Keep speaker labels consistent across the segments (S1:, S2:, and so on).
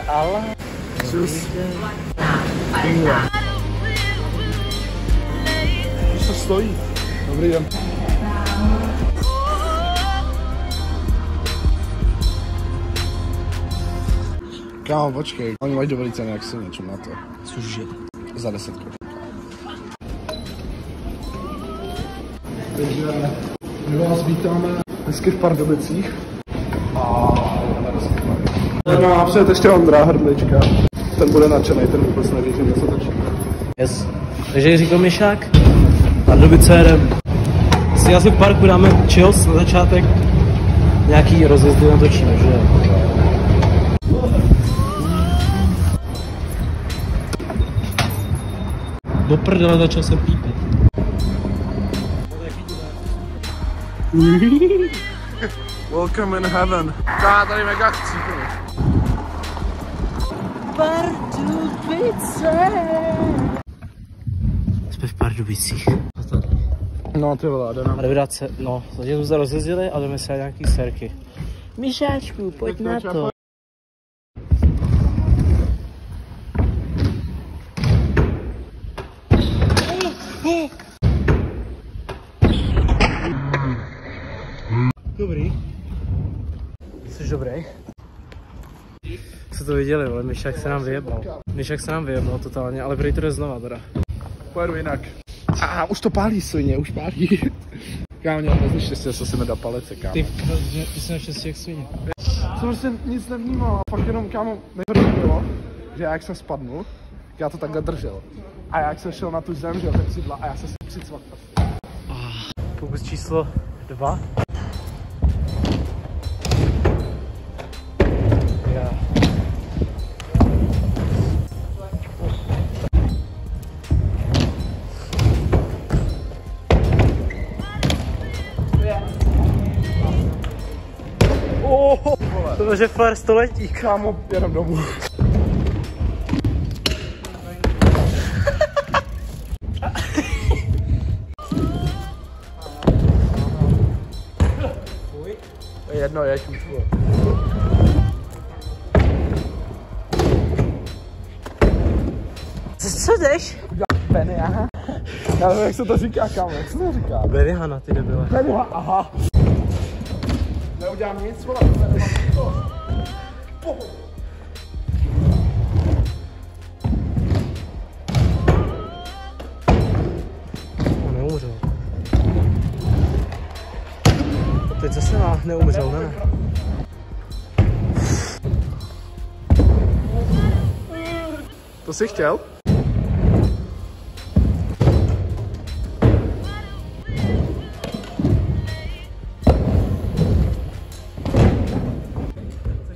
S1: Ale.
S2: Sus. Už to stojí. Dobrý den. Kámo, počkej. Oni mají dobrý ceny, jak si něčem na to.
S1: Cože?
S2: Za 10 korun. Takže my vás vítáme hezky v Pardubicích. No a přijde ještě Ondra Hrdlička. Ten bude nadšenej, ten vůbec neví, že něco točíme.
S1: Yes. Takže Jiří Tomišák, Pardubice jedem. Si asi v parku dáme chills na začátek. Nějaký rozjezdy natočíme, že jo? Do prdele začal jsem pípit.
S2: Welcome in heaven. Tady mega chcípili.
S1: Pardubice. Jsme v Pardubicích.
S2: No ty vole, jde nám.
S1: A jdeme se, no, zatím jsme se rozjezdili a jdeme se nějaký serky. Míšáčku, pojď na to. Dobrý. Jsi dobrý? Jste to viděli, ale Myšák se nám vyjebal. Myšák se nám vyjebal totálně, ale prý to jde znova teda.
S2: Pojedu jinak. Už to pálí svině, už pálí. Kámo, mě hrozně štěstí, co si mi dá palice, kámo.
S1: Ty jsi na štěstí jak svině.
S2: Jsem prostě nic nevnímal, fakt jenom, kámo, nejhorší bylo, že jak jsem spadnul, já to takhle držel. A jak jsem šel na tu zem, že jo, tak přidla a já jsem si přicvakl.
S1: Pokus číslo 2. To je far století.
S2: Kámo, jenom domů. Jedno je šučku.
S1: Co jdeš?
S2: Benihana? Já nevím, jak se to říká, kámo, jak se to říká?
S1: Benihana, ty debile.
S2: Benihana, aha. Neudělám nic, vole.
S1: On neumřel. Teď zase neumřel, ne?
S2: To jsi chtěl?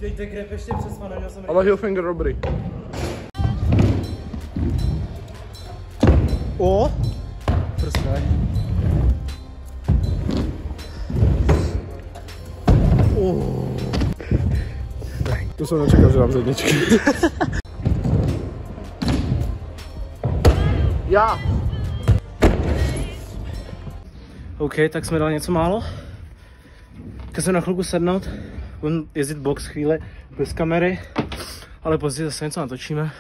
S1: Dejte grep ještě přes pana, měl jsem
S2: Ale Hillfinger dobrý.
S1: O! Prostě.
S2: To jsem nečekal, že dám zedničky. Já!
S1: OK, tak jsme dali něco málo. Když jsem na chvilku sednout, budeme jezdit box chvíli bez kamery, ale později zase něco natočíme,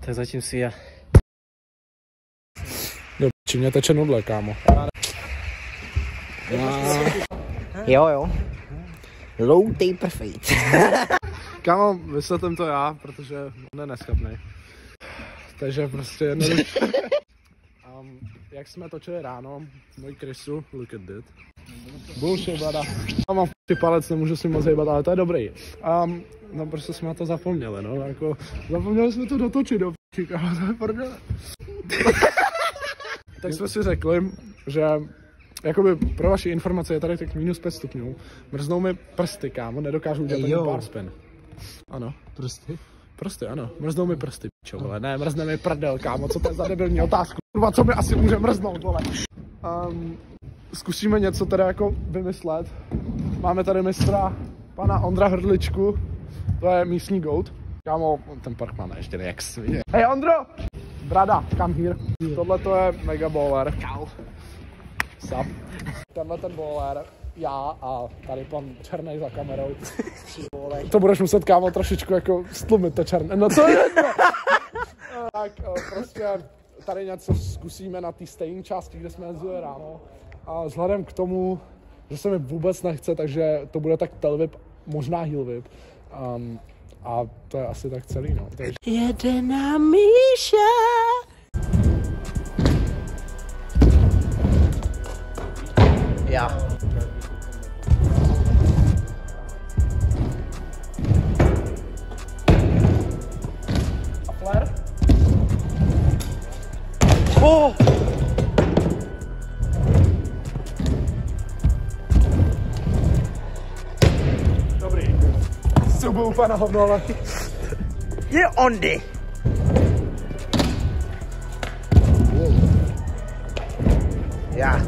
S1: tak zatím si je.
S2: Či mě teče nudle, kámo.
S3: Jo. Low taper fate.
S2: Kámo, vysvětlím to já, protože on je neschopný. Takže prostě jednoduše. Jak jsme točili ráno, můj Chrisu, look at that. Bullshit, bada. Já mám ty palec, nemůžu si moc hejbat, ale to je dobrý. No prostě jsme na to zapomněli, no, jako, zapomněli jsme to dotočit, do p***, ale to je prdele. Tak jsme si řekli, že jakoby pro vaši informace je tady tak minus 5 stupňů. Mrznou mi prsty, kámo, nedokážu udělat ani pár spin. Ano.
S1: Prsty?
S2: Prsty, ano. Mrznou mi prsty, pičo, vole. Ne, mrzne mi prdel, kámo, co to je za debilní otázku. Kurva, co mi asi může mrznout, vole. Zkusíme něco teda jako vymyslet. Máme tady mistra pana Ondra Hrdličku. To je místní goat. Kámo, ten park máme ještě jak svině. Hej Ondro! Brada, come here. Tohle to je mega baller. Čau. Sup. Tenhle ten baller, já a tady pan Černej za kamerou. To budeš muset, kámo, trošičku jako stlumit to černé. No to je jedno. Tak prostě tady něco zkusíme na té stejné části, kde jsme jezdili ráno. A vzhledem k tomu, že se mi vůbec nechce, takže to bude tak tail whip, možná heel whip. A to je asi tak celý, no. Takže...
S3: Jede na Míša. Já.
S2: A flare?
S3: Oh!
S2: Dobrý. To byl úplně na hovno, ale...
S3: Je ondy. Já.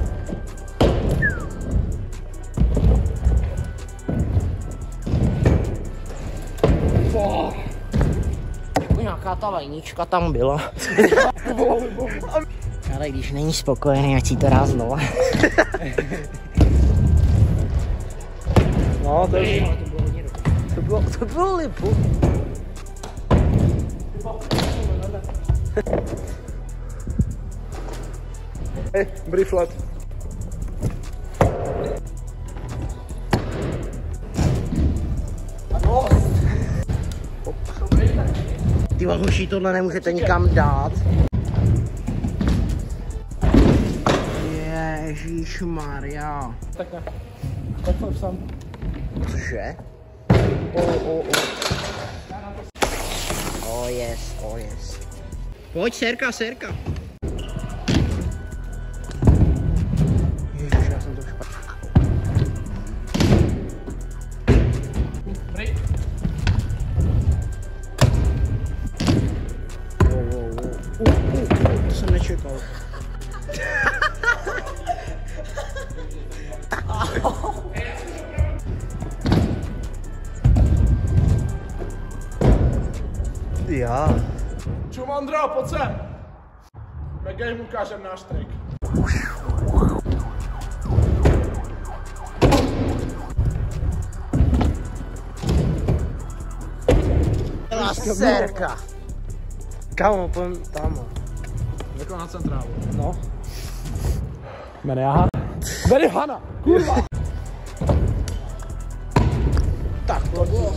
S3: Nějaká ta vajnička tam byla. Ale když není spokojený, ať si to dá znova.
S1: No, to je...
S3: To bylo lipu.
S2: Hej, brief flat.
S3: Ty hoši, tohle nemůžete nikam dát. Ježišmarja.
S2: Tak ne. Tak flip sám.
S3: Cože? Oh yes, oh yes. Pojď, Serka, Serka. Ježiš, já jsem to špatně.
S2: Dobrý.
S3: To jsem nečekal. Já.
S2: Čum, Ondro, pojď sem. Mega jim ukážem náš trik.
S3: Serka. Kámo, pojďme tam.
S2: Jako na centrálu.
S3: No.
S2: Jmenuje Hana. Jmenuje Hana, kurva.
S3: Tak, bylo.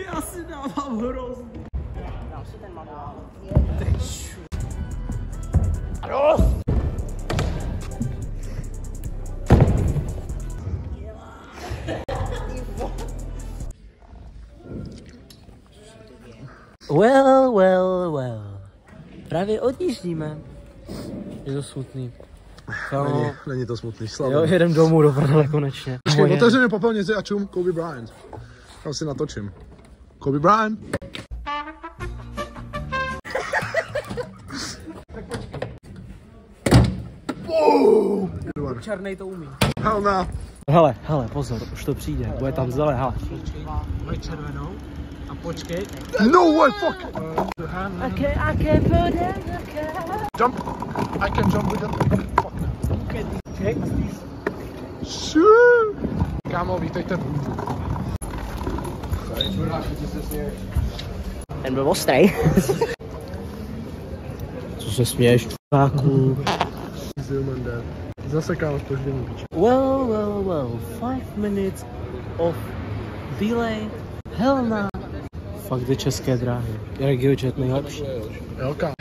S3: Já si dávám hrozný. Dám si ten manuál. Roz! Well. Právě odjíždíme. Je to smutný.
S2: Není to smutný, slava.
S1: Jo, jedem domů do prdele konečně.
S2: Počkej, otevři mi popelnici a čum Kobe Bryant. Já si natočím. Kobe Bryant.
S1: Černej to umí.
S2: Hell no.
S1: Hele, pozor, už to přijde. Bude tam zelené, hele. Bude červenou a počkej.
S2: No way, fuck!
S3: I can put it,
S2: Jump! I can jump with it. Fuck.
S1: Okay.
S2: Kámo, vítejte v Hůvu.
S3: Ten byl ostrej.
S1: Co se směješ, čuráku?
S2: Zase kámo, zpoždění píče.
S1: Well, 5 minutes of delay. Hell no. Fakt je české dráhy. RegioJet nejlepší.
S2: Jo, kámo.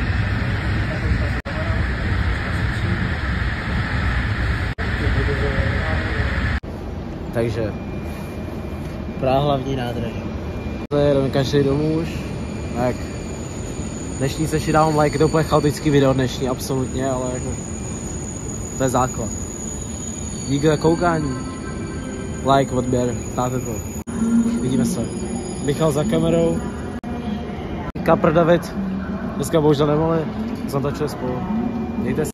S1: Takže Praha hlavní nádraží. Jdeme každý domů už. Tak. Dnešní sešit dávám like, je to úplně chaotický video dnešní, absolutně, ale jako to je základ. Díky za koukání. Like, odběr, dáte to. Vidíme se. Michal za kamerou. Kapr David. Dneska bohužel nemohli, zatočili spolu. Mějte se.